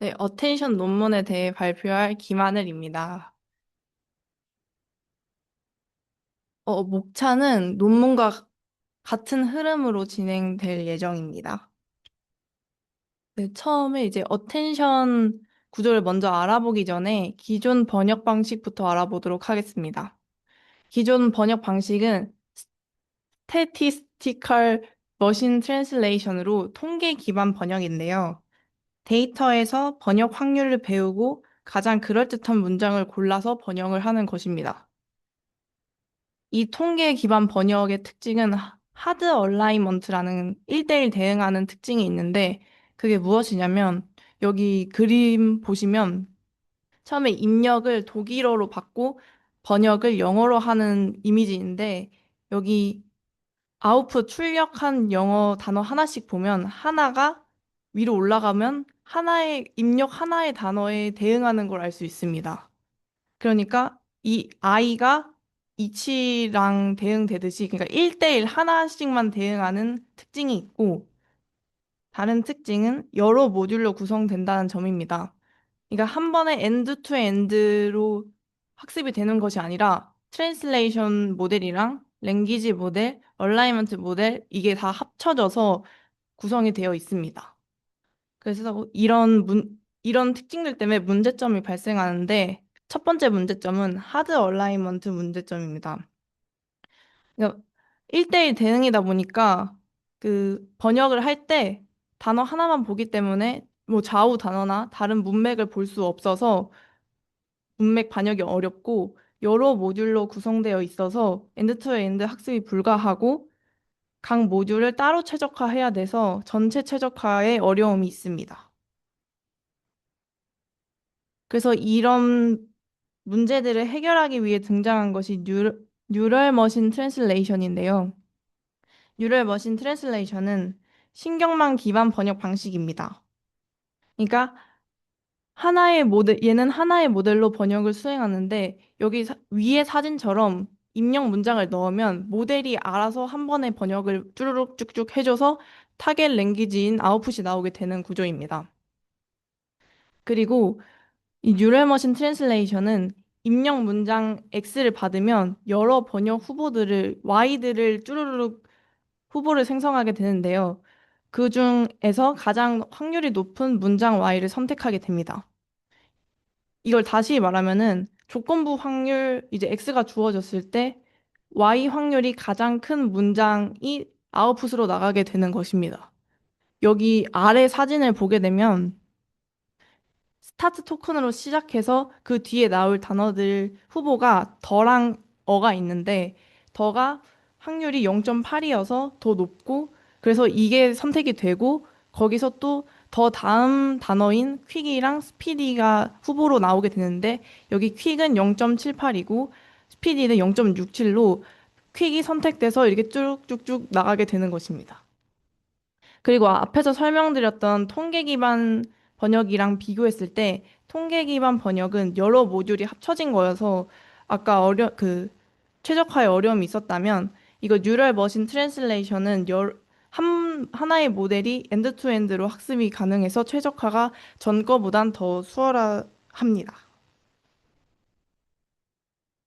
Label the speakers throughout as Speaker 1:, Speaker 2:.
Speaker 1: 네, 어텐션 논문에 대해 발표할 김하늘입니다. 목차는 논문과 같은 흐름으로 진행될 예정입니다. 네, 처음에 이제 어텐션 구조를 먼저 알아보기 전에 기존 번역 방식부터 알아보도록 하겠습니다. 기존 번역 방식은 Statistical Machine Translation으로 통계 기반 번역인데요. 데이터에서 번역 확률을 배우고 가장 그럴듯한 문장을 골라서 번역을 하는 것입니다. 이 통계 기반 번역의 특징은 하드 얼라이먼트라는 1대1 대응하는 특징이 있는데 그게 무엇이냐면 여기 그림 보시면 처음에 입력을 독일어로 받고 번역을 영어로 하는 이미지인데 여기 아웃풋 출력한 영어 단어 하나씩 보면 하나가 위로 올라가면 하나의 입력 하나의 단어에 대응하는 걸 알 수 있습니다. 그러니까 이 아이가 이치랑 대응되듯이 그러니까 1대1 하나씩만 대응하는 특징이 있고 다른 특징은 여러 모듈로 구성된다는 점입니다. 그러니까 한 번에 엔드 투 엔드로 학습이 되는 것이 아니라 트랜슬레이션 모델이랑 랭귀지 모델, 얼라이먼트 모델 이게 다 합쳐져서 구성이 되어 있습니다. 그래서 이런 특징들 때문에 문제점이 발생하는데 첫 번째 문제점은 하드 얼라이먼트 문제점입니다. 그러니까 1대1 대응이다 보니까 그 번역을 할 때 단어 하나만 보기 때문에 뭐 좌우 단어나 다른 문맥을 볼 수 없어서 문맥 반역이 어렵고 여러 모듈로 구성되어 있어서 엔드 투 엔드 학습이 불가하고 각 모듈을 따로 최적화해야 돼서 전체 최적화에 어려움이 있습니다. 그래서 이런 문제들을 해결하기 위해 등장한 것이 뉴럴 머신 트랜슬레이션인데요. 뉴럴 머신 트랜슬레이션은 신경망 기반 번역 방식입니다. 그러니까 얘는 하나의 모델로 번역을 수행하는데 여기 위의 사진처럼 입력 문장을 넣으면 모델이 알아서 한 번에 번역을 쭈루룩 쭉쭉 해줘서 타겟 랭귀지인 아웃풋이 나오게 되는 구조입니다. 그리고 이 뉴럴 머신 트랜슬레이션은 입력 문장 X를 받으면 여러 번역 Y들을 쭈루룩 후보를 생성하게 되는데요. 그 중에서 가장 확률이 높은 문장 Y를 선택하게 됩니다. 이걸 다시 말하면은 조건부 확률 이제 X가 주어졌을 때 Y 확률이 가장 큰 문장이 아웃풋으로 나가게 되는 것입니다. 여기 아래 사진을 보게 되면 스타트 토큰으로 시작해서 그 뒤에 나올 단어들 후보가 더랑 어가 있는데 더가 확률이 0.8이어서 더 높고 그래서 이게 선택이 되고 거기서 또 더 다음 단어인 퀵이랑 스피디가 후보로 나오게 되는데 여기 퀵은 0.78이고 스피디는 0.67로 퀵이 선택돼서 이렇게 쭉쭉쭉 나가게 되는 것입니다. 그리고 앞에서 설명드렸던 통계 기반 번역이랑 비교했을 때 통계 기반 번역은 여러 모듈이 합쳐진 거여서 아까 최적화에 어려움이 있었다면 이거 뉴럴 머신 트랜슬레이션은 하나의 모델이 엔드 투 엔드로 학습이 가능해서 최적화가 전 거보단 더 수월합니다.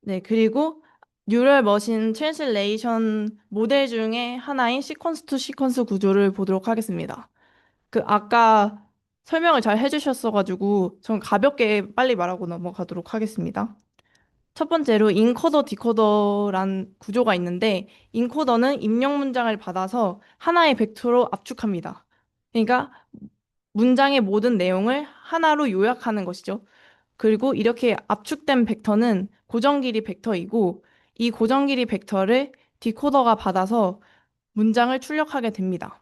Speaker 1: 네, 그리고 뉴럴 머신 트랜슬레이션 모델 중에 하나인 시퀀스 투 시퀀스 구조를 보도록 하겠습니다. 아까 설명을 잘 해주셨어가지고, 전 가볍게 빨리 말하고 넘어가도록 하겠습니다. 첫 번째로 인코더 디코더란 구조가 있는데, 인코더는 입력 문장을 받아서 하나의 벡터로 압축합니다. 그러니까 문장의 모든 내용을 하나로 요약하는 것이죠. 그리고 이렇게 압축된 벡터는 고정 길이 벡터이고, 이 고정 길이 벡터를 디코더가 받아서 문장을 출력하게 됩니다.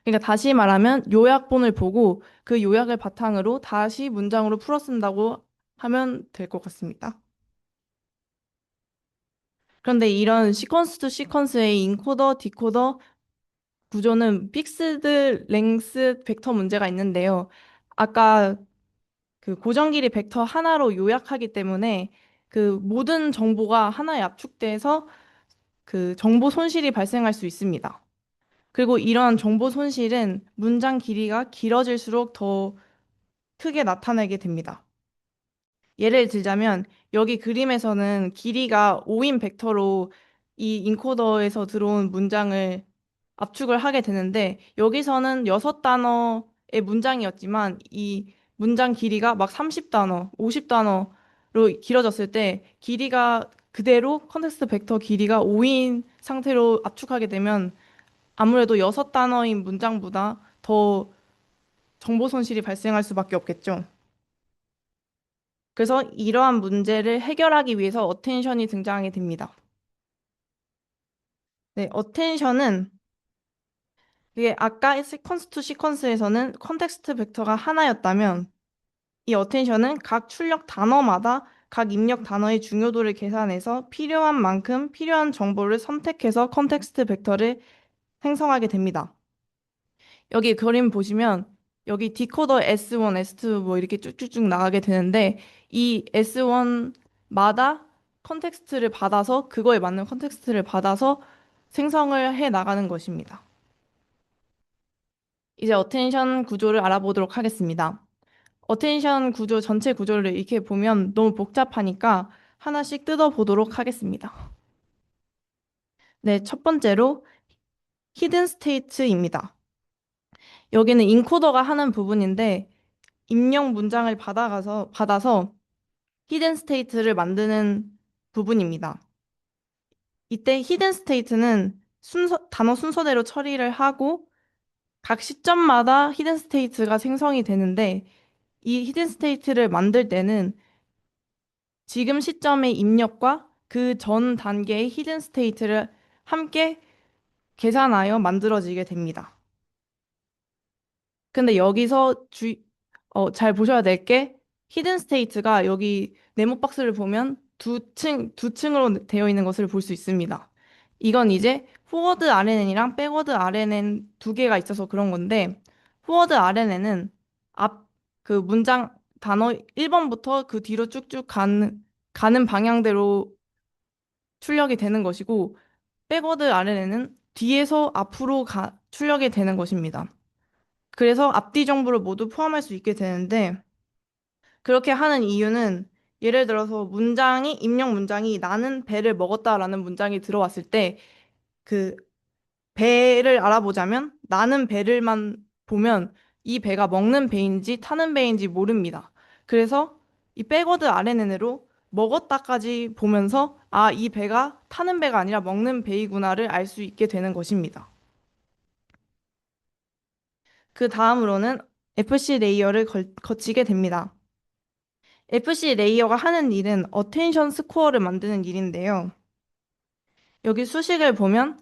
Speaker 1: 그러니까 다시 말하면 요약본을 보고 그 요약을 바탕으로 다시 문장으로 풀어 쓴다고 하면 될 것 같습니다. 그런데 이런 시퀀스 투 시퀀스의 인코더, 디코더 구조는 픽스드 랭스 벡터 문제가 있는데요. 아까 그 고정 길이 벡터 하나로 요약하기 때문에 그 모든 정보가 하나에 압축돼서 그 정보 손실이 발생할 수 있습니다. 그리고 이런 정보 손실은 문장 길이가 길어질수록 더 크게 나타내게 됩니다. 예를 들자면 여기 그림에서는 길이가 5인 벡터로 이 인코더에서 들어온 문장을 압축을 하게 되는데 여기서는 6단어의 문장이었지만 이 문장 길이가 막 30단어, 50단어로 길어졌을 때 길이가 그대로 컨텍스트 벡터 길이가 5인 상태로 압축하게 되면 아무래도 6단어인 문장보다 더 정보 손실이 발생할 수밖에 없겠죠. 그래서 이러한 문제를 해결하기 위해서 어텐션이 등장하게 됩니다. 네, 어텐션은 이게 아까 시퀀스 투 시퀀스에서는 컨텍스트 벡터가 하나였다면 이 어텐션은 각 출력 단어마다 각 입력 단어의 중요도를 계산해서 필요한 만큼 필요한 정보를 선택해서 컨텍스트 벡터를 생성하게 됩니다. 여기 그림 보시면 여기 디코더 S1, S2 뭐 이렇게 쭉쭉쭉 나가게 되는데 이 S1마다 컨텍스트를 받아서 그거에 맞는 컨텍스트를 받아서 생성을 해 나가는 것입니다. 이제 어텐션 구조를 알아보도록 하겠습니다. 어텐션 구조 전체 구조를 이렇게 보면 너무 복잡하니까 하나씩 뜯어보도록 하겠습니다. 네, 첫 번째로 히든 스테이트입니다. 여기는 인코더가 하는 부분인데 입력 문장을 받아서 히든 스테이트를 만드는 부분입니다. 이때 히든 스테이트는 단어 순서대로 처리를 하고 각 시점마다 히든 스테이트가 생성이 되는데 이 히든 스테이트를 만들 때는 지금 시점의 입력과 그 전 단계의 히든 스테이트를 함께 계산하여 만들어지게 됩니다. 근데 여기서 잘 보셔야 될 게 히든 스테이트가 여기 네모 박스를 보면 두 층으로 되어 있는 것을 볼 수 있습니다. 이건 이제 포워드 RNN이랑 백워드 RNN 두 개가 있어서 그런 건데 포워드 RNN은 앞 그 문장 단어 1번부터 그 뒤로 쭉쭉 가는 방향대로 출력이 되는 것이고 백워드 RNN은 뒤에서 앞으로 출력이 되는 것입니다. 그래서 앞뒤 정보를 모두 포함할 수 있게 되는데 그렇게 하는 이유는 예를 들어서 입력 문장이 나는 배를 먹었다라는 문장이 들어왔을 때 그 배를 알아보자면 나는 배를만 보면 이 배가 먹는 배인지 타는 배인지 모릅니다. 그래서 이 백워드 RNN으로 먹었다까지 보면서 아, 이 배가 타는 배가 아니라 먹는 배이구나를 알 수 있게 되는 것입니다. 그 다음으로는 FC 레이어를 거치게 됩니다. FC 레이어가 하는 일은 어텐션 스코어를 만드는 일인데요. 여기 수식을 보면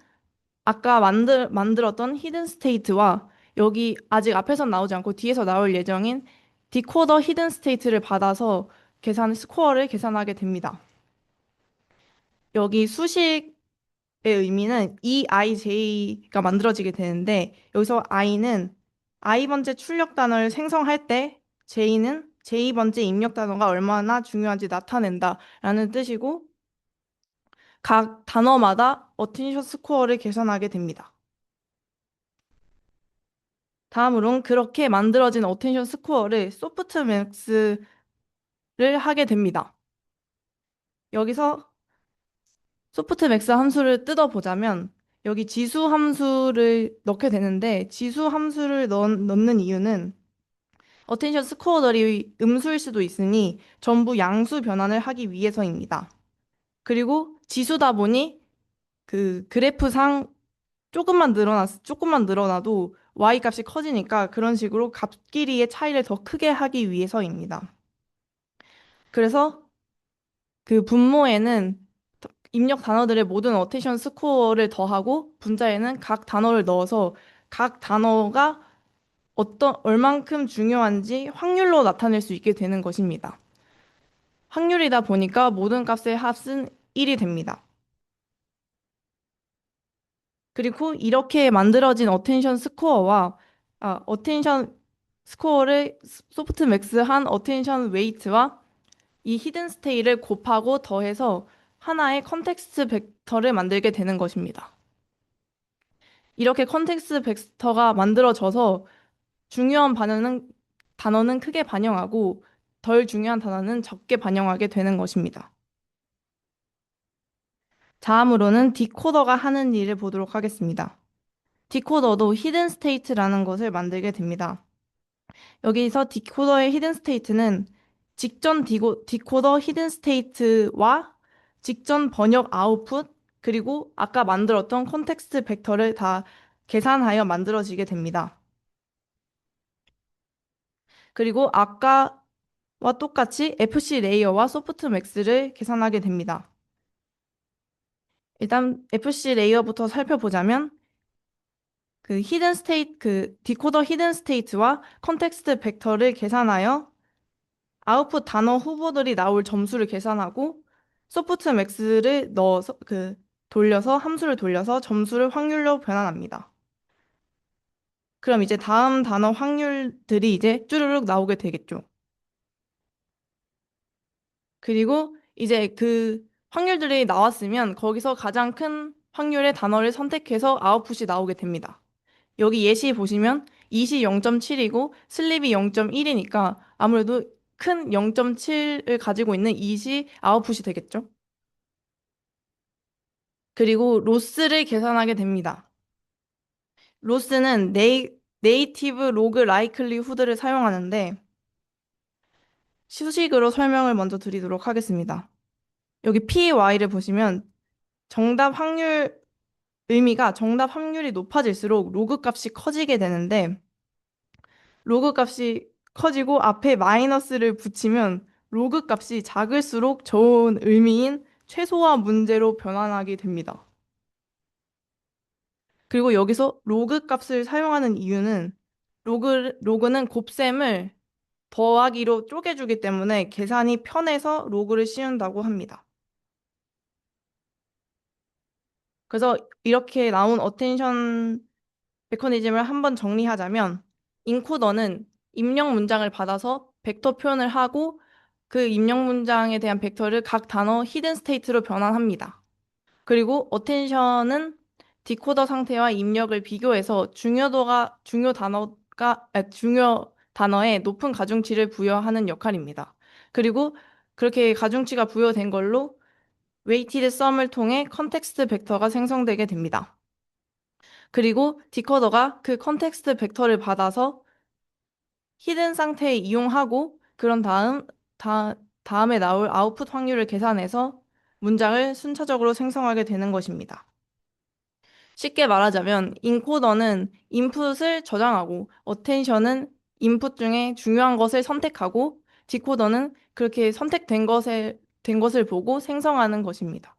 Speaker 1: 아까 만들었던 히든 스테이트와 여기 아직 앞에서 나오지 않고 뒤에서 나올 예정인 디코더 히든 스테이트를 받아서 스코어를 계산하게 됩니다. 여기 수식의 의미는 EIJ가 만들어지게 되는데 여기서 I는 I번째 출력 단어를 생성할 때 J는 J번째 입력 단어가 얼마나 중요한지 나타낸다라는 뜻이고 각 단어마다 어텐션 스코어를 계산하게 됩니다. 다음으론 그렇게 만들어진 어텐션 스코어를 소프트맥스를 하게 됩니다. 여기서 소프트맥스 함수를 뜯어보자면 여기 지수 함수를 넣게 되는데 지수 함수를 넣는 이유는 어텐션 스코어들이 음수일 수도 있으니 전부 양수 변환을 하기 위해서입니다. 그리고 지수다 보니 그 그래프상 조금만 늘어나도 y 값이 커지니까 그런 식으로 값끼리의 차이를 더 크게 하기 위해서입니다. 그래서 그 분모에는 입력 단어들의 모든 어테이션 스코어를 더하고 분자에는 각 단어를 넣어서 각 단어가 얼만큼 중요한지 확률로 나타낼 수 있게 되는 것입니다. 확률이다 보니까 모든 값의 합은 1이 됩니다. 그리고 이렇게 만들어진 어텐션 스코어를 소프트 맥스한 어텐션 웨이트와 이 히든 스테이를 곱하고 더해서 하나의 컨텍스트 벡터를 만들게 되는 것입니다. 이렇게 컨텍스트 벡터가 만들어져서 중요한 반응은 단어는 크게 반영하고 덜 중요한 단어는 적게 반영하게 되는 것입니다. 다음으로는 디코더가 하는 일을 보도록 하겠습니다. 디코더도 히든 스테이트라는 것을 만들게 됩니다. 여기서 디코더의 히든 스테이트는 디코더 히든 스테이트와 직전 번역 아웃풋, 그리고 아까 만들었던 콘텍스트 벡터를 다 계산하여 만들어지게 됩니다. 그리고 아까와 똑같이 FC 레이어와 소프트맥스를 계산하게 됩니다. 일단 FC 레이어부터 살펴보자면 그 디코더 히든 스테이트와 컨텍스트 벡터를 계산하여 아웃풋 단어 후보들이 나올 점수를 계산하고 소프트 맥스를 넣어서 돌려서 함수를 돌려서 점수를 확률로 변환합니다. 그럼 이제 다음 단어 확률들이 이제 쭈루룩 나오게 되겠죠. 그리고 이제 그 확률들이 나왔으면 거기서 가장 큰 확률의 단어를 선택해서 아웃풋이 나오게 됩니다. 여기 예시 보시면 이시 0.7이고 슬립이 0.1이니까 아무래도 큰 0.7을 가지고 있는 이시 아웃풋이 되겠죠. 그리고 로스를 계산하게 됩니다. 로스는 네이티브 로그 라이클리 후드를 사용하는데 수식으로 설명을 먼저 드리도록 하겠습니다. 여기 PY를 보시면 정답 확률 의미가 정답 확률이 높아질수록 로그 값이 커지게 되는데 로그 값이 커지고 앞에 마이너스를 붙이면 로그 값이 작을수록 좋은 의미인 최소화 문제로 변환하게 됩니다. 그리고 여기서 로그 값을 사용하는 이유는 로그는 곱셈을 더하기로 쪼개주기 때문에 계산이 편해서 로그를 씌운다고 합니다. 그래서 이렇게 나온 어텐션 메커니즘을 한번 정리하자면 인코더는 입력 문장을 받아서 벡터 표현을 하고 그 입력 문장에 대한 벡터를 각 단어 히든 스테이트로 변환합니다. 그리고 어텐션은 디코더 상태와 입력을 비교해서 중요 단어에 높은 가중치를 부여하는 역할입니다. 그리고 그렇게 가중치가 부여된 걸로 웨이티드 썸을 통해 컨텍스트 벡터가 생성되게 됩니다. 그리고 디코더가 그 컨텍스트 벡터를 받아서 히든 상태에 이용하고 그런 다음에 나올 아웃풋 확률을 계산해서 문장을 순차적으로 생성하게 되는 것입니다. 쉽게 말하자면 인코더는 인풋을 저장하고 어텐션은 인풋 중에 중요한 것을 선택하고 디코더는 그렇게 된 것을 보고 생성하는 것입니다.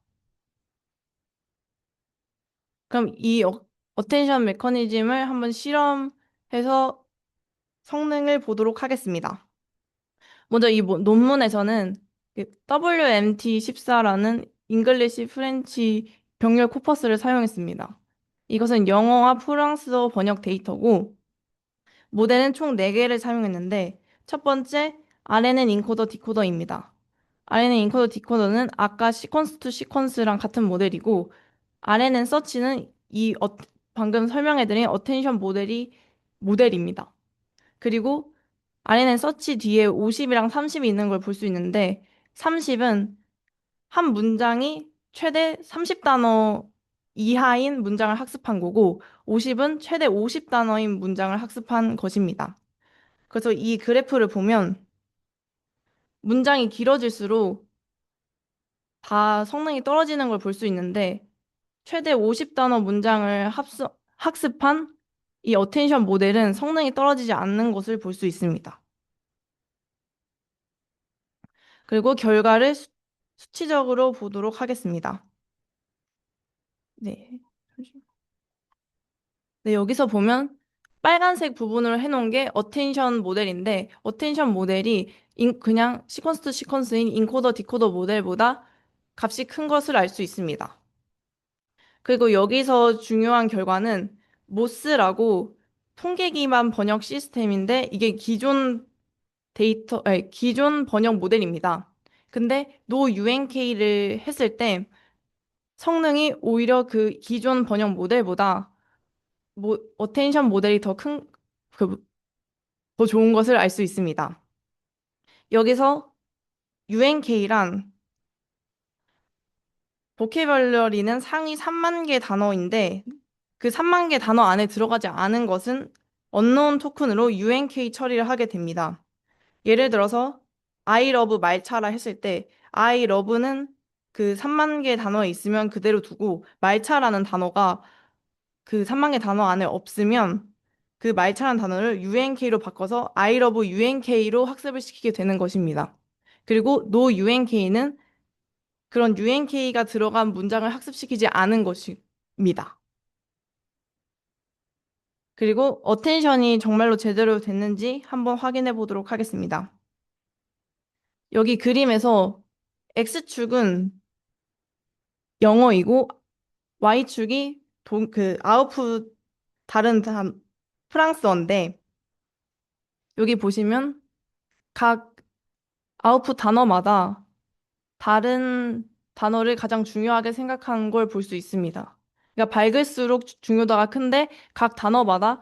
Speaker 1: 그럼 어텐션 메커니즘을 한번 실험해서 성능을 보도록 하겠습니다. 먼저 논문에서는 WMT14라는 잉글리시 프렌치 병렬 코퍼스를 사용했습니다. 이것은 영어와 프랑스어 번역 데이터고 모델은 총 4개를 사용했는데 첫 번째 R는 인코더 디코더입니다. R는 인코더 디코더는 아까 시퀀스 투 시퀀스랑 같은 모델이고 R는 서치는 방금 설명해드린 어텐션 모델입니다. 그리고 R는 서치 뒤에 50이랑 30이 있는 걸 볼 수 있는데 30은 한 문장이 최대 30단어 이하인 문장을 학습한 거고 50은 최대 50단어인 문장을 학습한 것입니다. 그래서 이 그래프를 보면 문장이 길어질수록 다 성능이 떨어지는 걸 볼 수 있는데 최대 50단어 문장을 학습한 이 어텐션 모델은 성능이 떨어지지 않는 것을 볼 수 있습니다. 그리고 결과를 수치적으로 보도록 하겠습니다. 네. 네, 여기서 보면 빨간색 부분으로 해놓은 게 어텐션 모델인데 어텐션 모델이 그냥 시퀀스 투 시퀀스인 인코더 디코더 모델보다 값이 큰 것을 알 수 있습니다. 그리고 여기서 중요한 결과는 모스라고 통계 기반 번역 시스템인데 이게 기존 번역 모델입니다. 근데 노UNK를 했을 때 성능이 오히려 그 기존 번역 모델보다 어텐션 모델이 더 큰, 더 좋은 것을 알 수 있습니다. 여기서 UNK란 보케벌러리는 상위 3만 개 단어인데 그 3만 개 단어 안에 들어가지 않은 것은 언노운 토큰으로 UNK 처리를 하게 됩니다. 예를 들어서 I love 말차라 했을 때 I love는 그 3만 개 단어에 있으면 그대로 두고 말차라는 단어가 그 3만 개 단어 안에 없으면 그 말차라는 단어를 UNK로 바꿔서 I love UNK로 학습을 시키게 되는 것입니다. 그리고 no UNK는 그런 UNK가 들어간 문장을 학습시키지 않은 것입니다. 그리고 어텐션이 정말로 제대로 됐는지 한번 확인해 보도록 하겠습니다. 여기 그림에서 X축은 영어이고 Y축이 그 아웃풋 다른 프랑스어인데 여기 보시면 각 아웃풋 단어마다 다른 단어를 가장 중요하게 생각하는 걸 볼 수 있습니다. 그러니까 밝을수록 중요도가 큰데 각 단어마다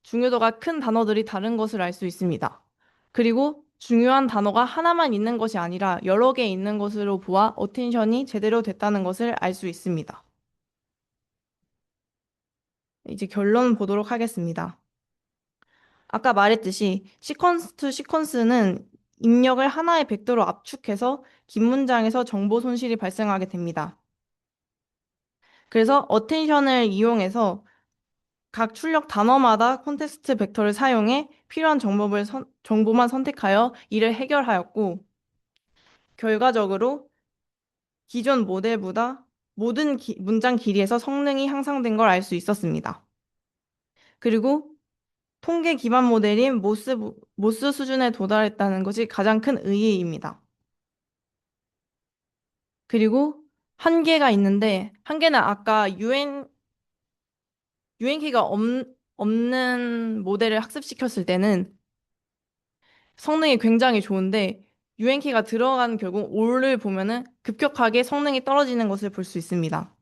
Speaker 1: 중요도가 큰 단어들이 다른 것을 알 수 있습니다. 그리고 중요한 단어가 하나만 있는 것이 아니라 여러 개 있는 것으로 보아 어텐션이 제대로 됐다는 것을 알 수 있습니다. 이제 결론 보도록 하겠습니다. 아까 말했듯이 시퀀스 투 시퀀스는 입력을 하나의 벡터로 압축해서 긴 문장에서 정보 손실이 발생하게 됩니다. 그래서 어텐션을 이용해서 각 출력 단어마다 콘텍스트 벡터를 사용해 필요한 정보만 선택하여 이를 해결하였고, 결과적으로 기존 모델보다 모든 문장 길이에서 성능이 향상된 걸 알 수 있었습니다. 그리고 통계 기반 모델인 모스 수준에 도달했다는 것이 가장 큰 의의입니다. 그리고 한계가 있는데, 한계는 아까 UNK가 없는 모델을 학습시켰을 때는 성능이 굉장히 좋은데, UNK가 들어간 결국 O를 보면은 급격하게 성능이 떨어지는 것을 볼 수 있습니다.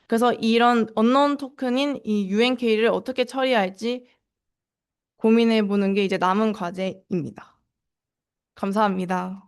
Speaker 1: 그래서 이런 언노운 토큰인 이 UNK를 어떻게 처리할지 고민해 보는 게 이제 남은 과제입니다. 감사합니다.